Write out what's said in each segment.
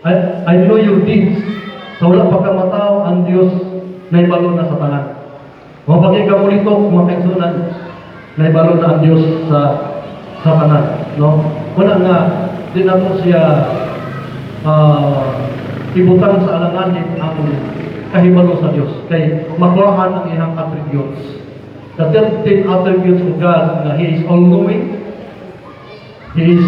I know your deeds. Sa wala pagkamataw, ang Diyos na ibalo na sa tanan. Mga pagay ka ulitok, mga kaigsunan, na ibalo na ang Diyos sa tanan. No? Una nga, di na po siya ibutang sa alanganin ang kahibalo sa Diyos. Kay makuhaan ang ihang attributes. The 13 attributes of God na He is all-knowing, He is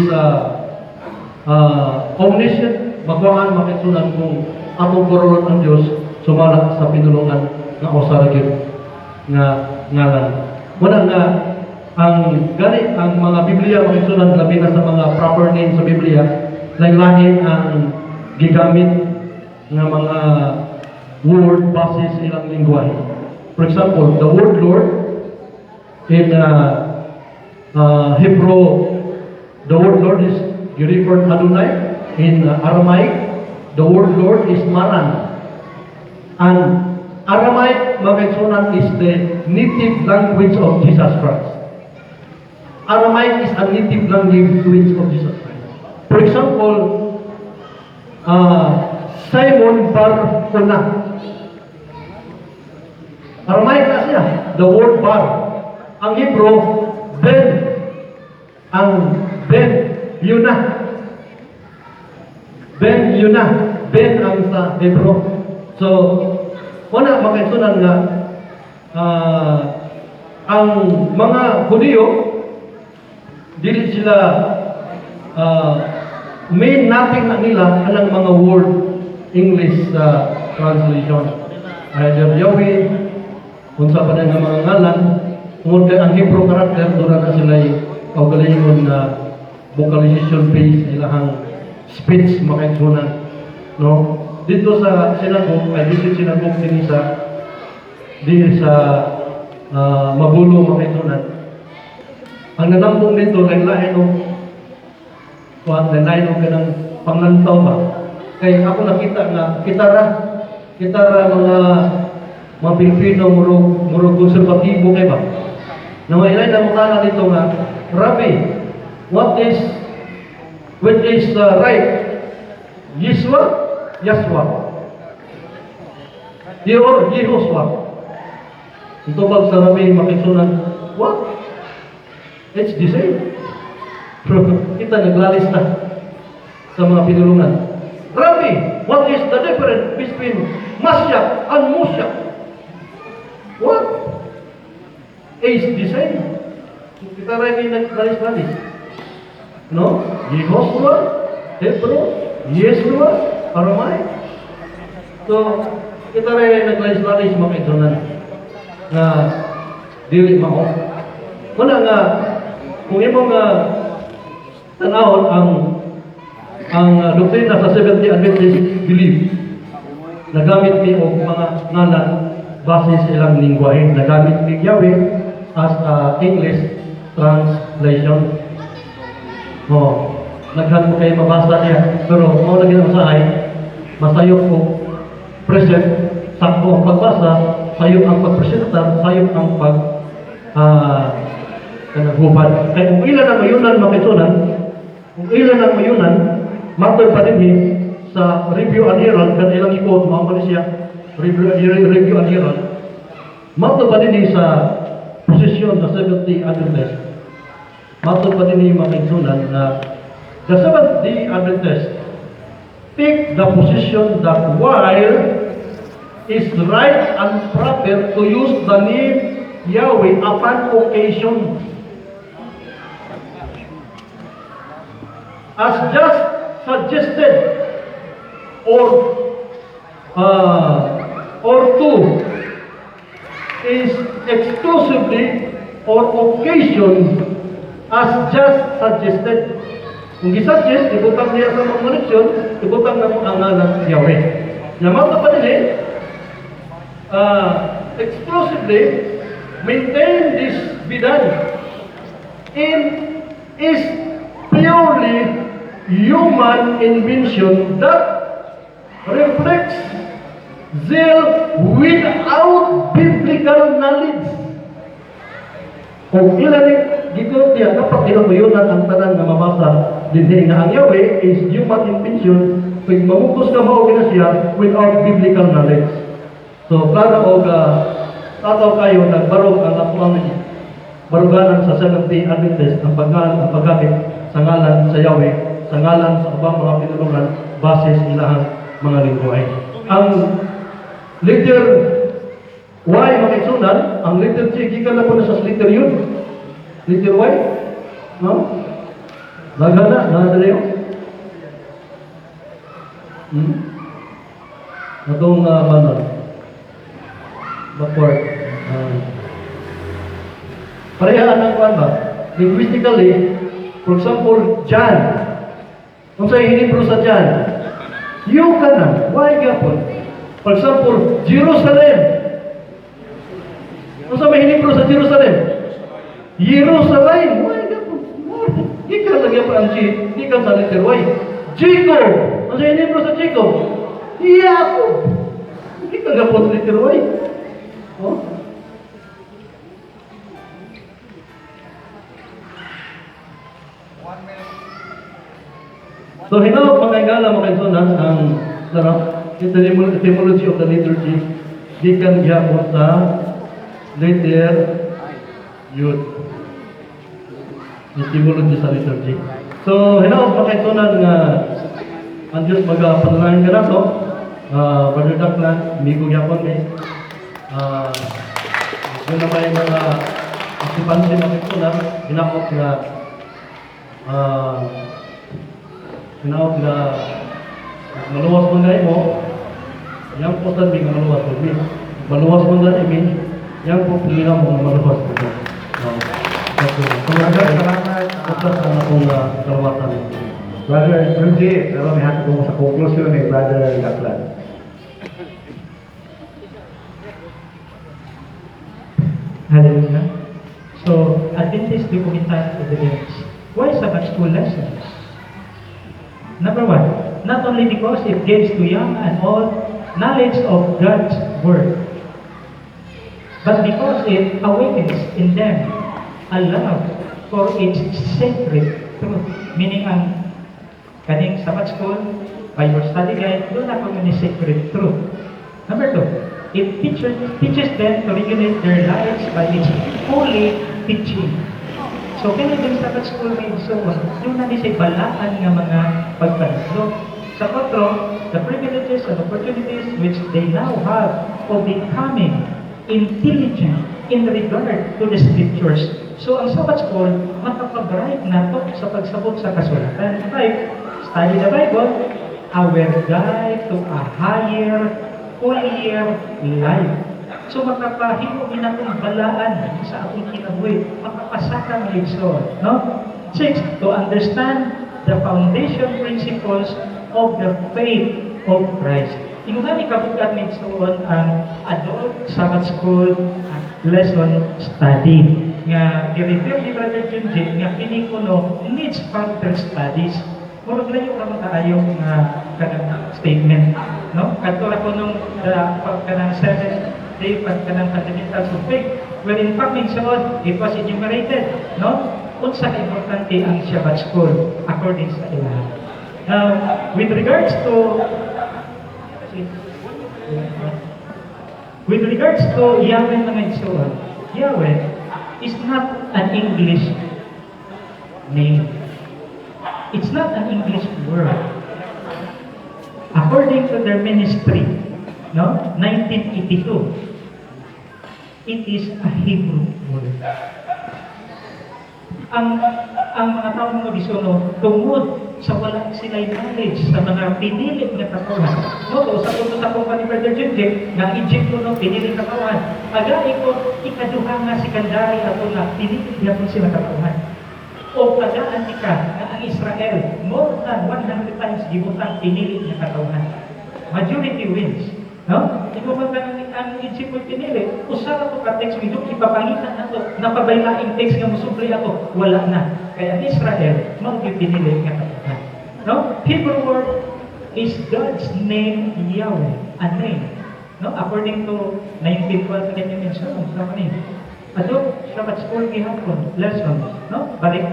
omniscient, makuhaan makisunan kung atong korolon ang Diyos sumala sa pinulungan nga osaragin nga ngalan. Muna nga, ang mga Biblia makisunan labi na sa mga proper names sa Biblia, lain-lain ang gigamit nga mga word basis ilang lingwahe. For example, the word Lord in Hebrew, the word Lord is referred Adonai. In Aramaic, the word Lord is Maran. And Aramaic, makiksunan, is the native language of Jesus Christ. Aramaic is a native language of Jesus Christ. For example, Simon Bar Una. Aramaic na siya, the word Bar. Ang Hebrew, Ben. Ang Ben, Yuna. Ben, Yuna. Ben ang sa Hebrew. So, una, makaisunan nga, ang mga Hudiyo, dili sila, may nothing na nila kanang mga word English translation. Either Yahweh, kung sa pa nga mga ngalan, kung ang Hebrew character, doon na sila kaugalingon na vocalization based ilahang speech makaisunan. No? Dito sa sinagog, ay visit sinagog din sa Magulo makaisunan. Ang nanampong dito, lain-lain o kanang panglantaw ba? Kaya ako nakita nga, kitara mga Pilipino, murog konservatibo kayo ba? Na may ilay na mukha dito nga, Rabbi, which is right? Yeshua? Yeshua. Or Yehoshua. Ito pag sa Rabbi makisunan, what? It's the same. Kita naglalista sa mga pinulungan. Rabbi, what is the difference between Mashiach and Moshiach? What? It's the same. Kita rin naglalis-lalis. No? Yehoshua, Hebrew, Yeshua, Aramaic. So, kita rin naglalis-lalis mga kaisunan na dili mao. Muna nga, kung imong tanawon ang doktrina sa Seventh Day Adventist belief, nagamit ni og mga ngalan base sa ilang lingwahe, nagamit ni Yahweh as English translation. Naghan mo kayo mabasa niya, pero mao lagi ang usahay, masayok ko present, sakto ang pagbasa, sayok ang pagpresenta, sayok ang kanagubad. Kaya kung ilan ang mayunan makisunan, kung ilan ang mayunan, matod pa din sa Review and Herald, kan ilang ikot, mga siya, Review and Herald, matod pa din sa posisyon sa Seventh-day Adventist, matod pa din makisunan na the Seventh-day Adventist take the position that while is right and proper to use the name Yahweh upon occasion, as just suggested or to is exclusively or occasion as just suggested. Kung gisuggest, ibutang niya sa mga connection, ibutang na mo ang ngalan Yahweh. Naman pa din exclusively maintain this be done in is purely human invention that reflects zeal without biblical knowledge. Kung ilan dito diya, dapat ilang mayunan ang tanan na mabasa dinhi nga ang Yahweh is human invention, pag mamukos ka mao na siya without biblical knowledge. So klaro og tataw kayo nagbarog ang apuang baruganan sa Seventh-day Adventist ang paggamit sa ngalan sa Yahweh, sa ngalan sa ubang mga pinulungan base sa ilahang mga lingwahe. Ang letter Y makisunan, ang letter G gikan na po na sa letter yun. Letter Y, no? Nagana, nadali yun. Atong manon. Backward. Parehaan ang kuwan ba? Linguistically, for example, John. Kung sa Hebrew sa John, you ka na. Why gapon? For example, Jerusalem. Kung sa Hebrew sa Jerusalem, Jerusalem. Why gapon? Di ka lagyan pa ang G, di ka sa letter Y. Jacob. Kung sa Hebrew sa Jacob, Jacob. Di ka gapon sa letter Y. Oh? So, hinawag mga igala, mga igsunan, ang etymology of the liturgy, gikan gyapon sa letter Yud. Etymology sa liturgy. So, hinawag mga igsunan nga ang Diyos magapanalangin ka na to. Brother Daklan, migo gyapon kay yun na may mga asipansin mga igsunan, hinawag nga Sinaot na maluwas mo na mo, yang po sabi nga maluwas mo. Maluwas mo na yang po pilihan mo maluwas mo. Salamat. Sana kong kalawatan. Brother Junji, pero may hati ko sa konklusyon ni Brother Daklan. Hallelujah. So, Adventist documentation evidence. Why Sabbath school lessons? Number one, not only because it gives to young and old knowledge of God's Word, but because it awakens in them a love for its sacred truth. Meaning ang kaning Sabbath school, Bible study guide, doon ako yung sacred truth. Number two, it teaches them to regulate their lives by its holy teaching. So, kaya din sa school may so, yung nanisay balaan nga mga pagpanalo. Sa kotro, the privileges and opportunities which they now have of becoming intelligent in regard to the scriptures. So, ang Sabbath school, makapabright na to sa pagsabot sa kasulatan. 5, study the Bible, our guide to a higher, holier life. So makapahimo din akong balaan sa akong kinabuhi, makapasaka ng ligson, no? 6, to understand the foundation principles of the faith of Christ. Ingani kabugat ni Igsoon ang adult Sabbath school lesson study. Nga i-refer ni Brother Junji nga kini kuno needs further studies. Murag layo ra man kaayo nga kanang statement, no? Kadto ko nung kanang 7-day pagkanang fundamentals of faith, where in fact minsan it was enumerated, no? Unsa ka importante ang Sabbath school according sa ilaha. Now, with regards to Yahweh mga igsoon, Yahweh is not an English name. It's not an English word. According to their ministry, no, 1982, it is a Hebrew word. Ang mga taong mga bisono, tungod sa wala sila'y knowledge sa mga pinilit na katawan. No, sa punto sa kumpa ni Brother Junji, ng Egypto no, pinilit na katawan. Pagay ko, ikaduha nga si Kandari at na pinilit niya po sila katawan. O pagaan ka na ang Israel, more than 100 times gibutang pinilit na katawan. Majority wins. No? Ikaw ang Egypt ay pinili. Usara to ka text medyo ipapangitan na to. Napabaylaing text nga musubli ako. Wala na. Kaya ang Israel, mag-pinili nga katawan. No? Hebrew word is God's name Yahweh. A name. No? According to 1912 kanya mention. Sama ni. Ato, Sabbath school gihapon. Lesson. No? Balik.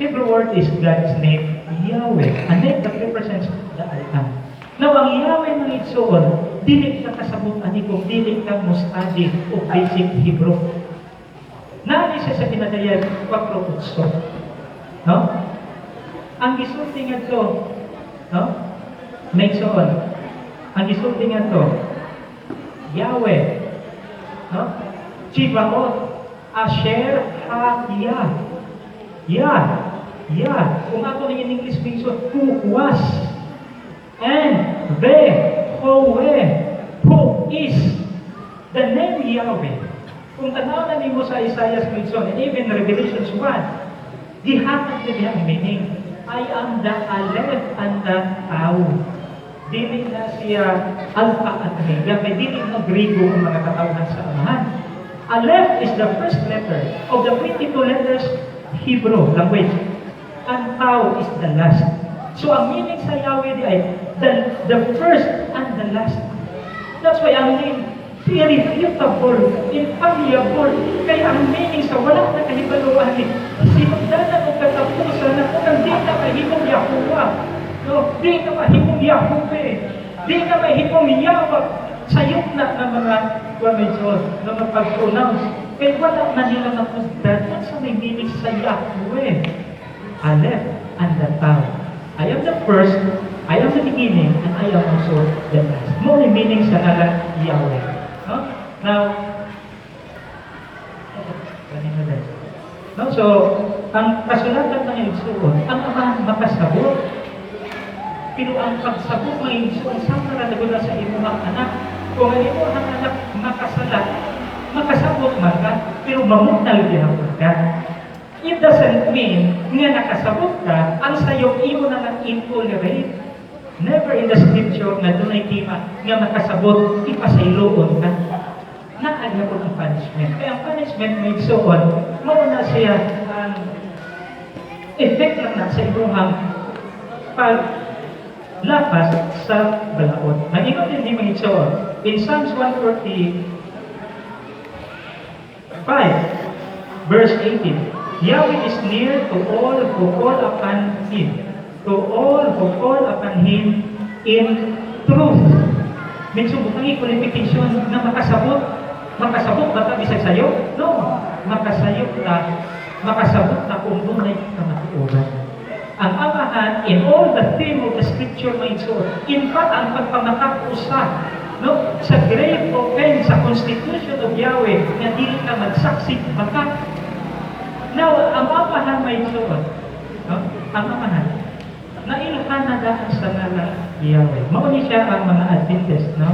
Hebrew word is God's name Yahweh, a name that represents the I Am. Now, ang Yahweh ng igsoon, dili ka kasabot ani kung dili ka mo study o basic Hebrew. Nani siya sa pinadayan 4:8. No? Ang gisulti nga to, no? May igsoon. Ang gisulti nga to, Yahweh, no? Tzibaot, Asher Ha-Yah. Yah. Kung ako na in English mention, who was, and who is the name Yahweh. Kung tanaw na nimo sa Isaiah mention, and even Revelations 1, gihatag na diya ang meaning. I am the Aleph and the Tau. Dili na siya Alpha at Omega, may dili na Griego ang mga katawhan sa Amahan. Aleph is the first letter of the 22 letters Hebrew language. And Tau is the last. So ang meaning sa Yahweh di ay the first and the last. That's why ang name irrefutable, infallible. Kaya ang meaning sa wala na kahibaluan ni sinugdanan o katapusan na kung di ka mahimong Yahuwah. No? Di ka mahimong Yahweh. Di ka mahimong Yahweh. Sayok na ng mga wamensyon, ng mga pag-pronounce. Kaya wala na nila napagdan. Yan sa may meaning sa Yahweh. Aleph and the Tau. I am the first, I am the beginning, and I am also the last. More meaning sa ngalan Yahweh. No? Now, no, so, ang kasulatan ng igsoon, ang amahan makasabot. Pero ang pagsabot ng igsoon, saan na sa iyong mga anak? Kung ang iyong anak makasala, makasabot man ka, pero mamunal gihapon ka. It doesn't mean nga nakasabot ka, ang sayong imo na nag-intolerate. Never in the scripture na doon ay tima nga makasabot, ipasayloon ka. Naagya po ang punishment. Kaya ang punishment may igsoon, mauna siya ang effect lang na sa ibuhang paglapas sa balaod. Nag-ingot din di may igsoon. In Psalms 145, verse 18, Yahweh is near to all who call upon Him, to all who call upon Him in truth. Minsan bukang i-qualification na makasabot ba ka bisag sayo? No. Makasabot na kung dunay kamatuoran. Ang amahan, in all the theme of the scripture may so, in fact, ang pagpamakap-usa, no, sa grave offense, sa constitution of Yahweh, na dili ka magsaksi, baka. Now, ang amahan may so, no? Ang amahan, nailhan na dahil sa ngalan Yahweh. Mauni siya ang mga Adventist, no?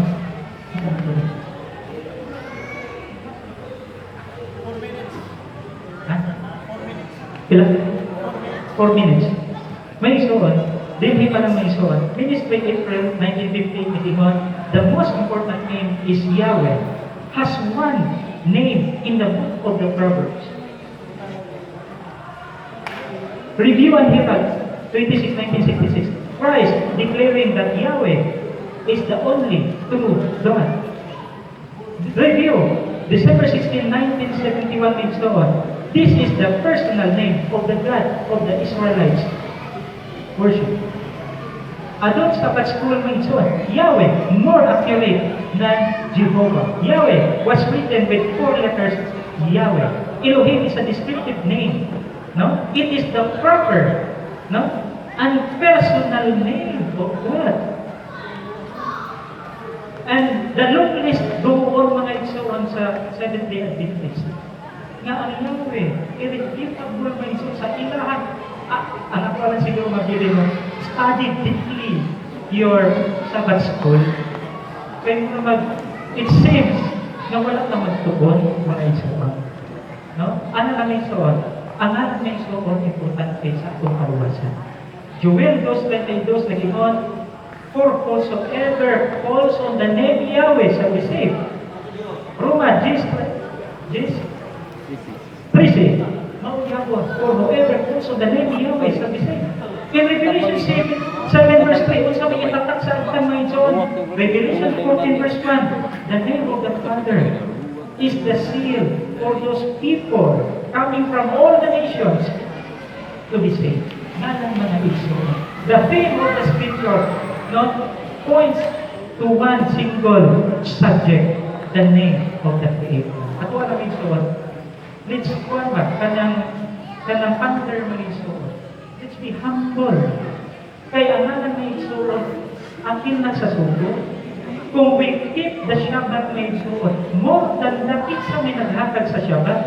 Pila? 4 minutes. May isuon. Hindi pa lang may isuon. Ministry April 1950, the most important name is Yahweh. Has one name in the book of the Proverbs. Review and Herald 26, 1966. Christ declaring that Yahweh is the only true God. Review December 16, 1971 means so on. This is the personal name of the God of the Israelites. Worship. Adult Sabbath School means so on. Yahweh, more accurate than Jehovah. Yahweh was written with 4 letters, Yahweh. Elohim is a descriptive name. No? It is the proper, no, and personal name of God. And the long list go on mga igsoon sa Seventh-day Adventist. Nga ang Yahweh, irrefutable mga igsoon sa ilahan. Ang ako lang siguro mabili mo, study deeply your Sabbath school. Kaya mo it seems na wala ka magtugon mga igsoon. No? Ano lang igsoon? Ang anak ng igsoon importante sa atong kaluwasan. Joel 2:22 nagingon, for whosoever calls on the name Yahweh shall be saved. Roma 10:13. Mao gyapon, for whoever calls on the name Yahweh shall be saved. In Revelation 7 verse 3, unsa may itatak sa atong mga igsoon? Revelation 14 verse 1, the name of the Father is the seal for those people coming from all the nations to be saved. nga lang mga igsoon. The theme of the scripture, no, points to one single subject, the name of the Creator. At wala mga igsoon, let's kuwan ba, kanang pander mga igsoon. Let's be humble. Kaya ang nga mga igsoon, akin na sa sugo. Kung we keep the Shabbat may suot, more than dakit sa may naghatag sa Shabbat,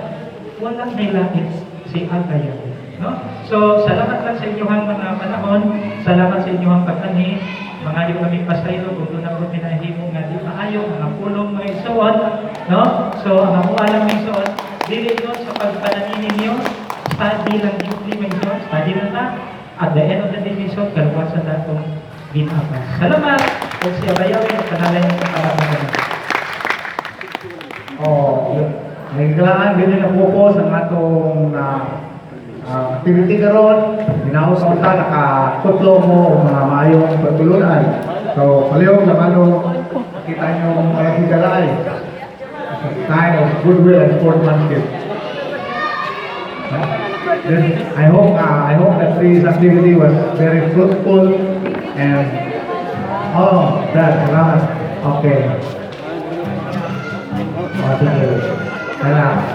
walang nailait si Agaya. No? So, salamat lang sa inyong mga panahon, salamat sa inyong pagtanhi, mga yung kami pasaylo, kung doon ako pinahimo nga di maayo, mga pulong mga isuot, no? So, ang ako alam mga isuot, dili yun sa pagpananin ninyo, study lang yung mga isuot, study lang na, at the end of the day mga isuot, kaluwasan na itong binapas. Salamat! Kung siya bayawin, panalay ng kaparapan. May kailangan din na focus ang atong activity karon. Hinaos sa uta nakatutlo mo o mga maayong pagtulunan. So, palihog na kita nyo mga higalay. Sign of goodwill and sportsmanship. Then, I hope that this activity was very fruitful and salamat. Okay. Sige. Salamat.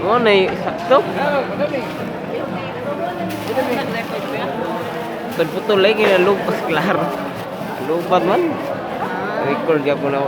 Mo na sakto. Putol lagi na lupas klaro. Lupat man. Record ya po na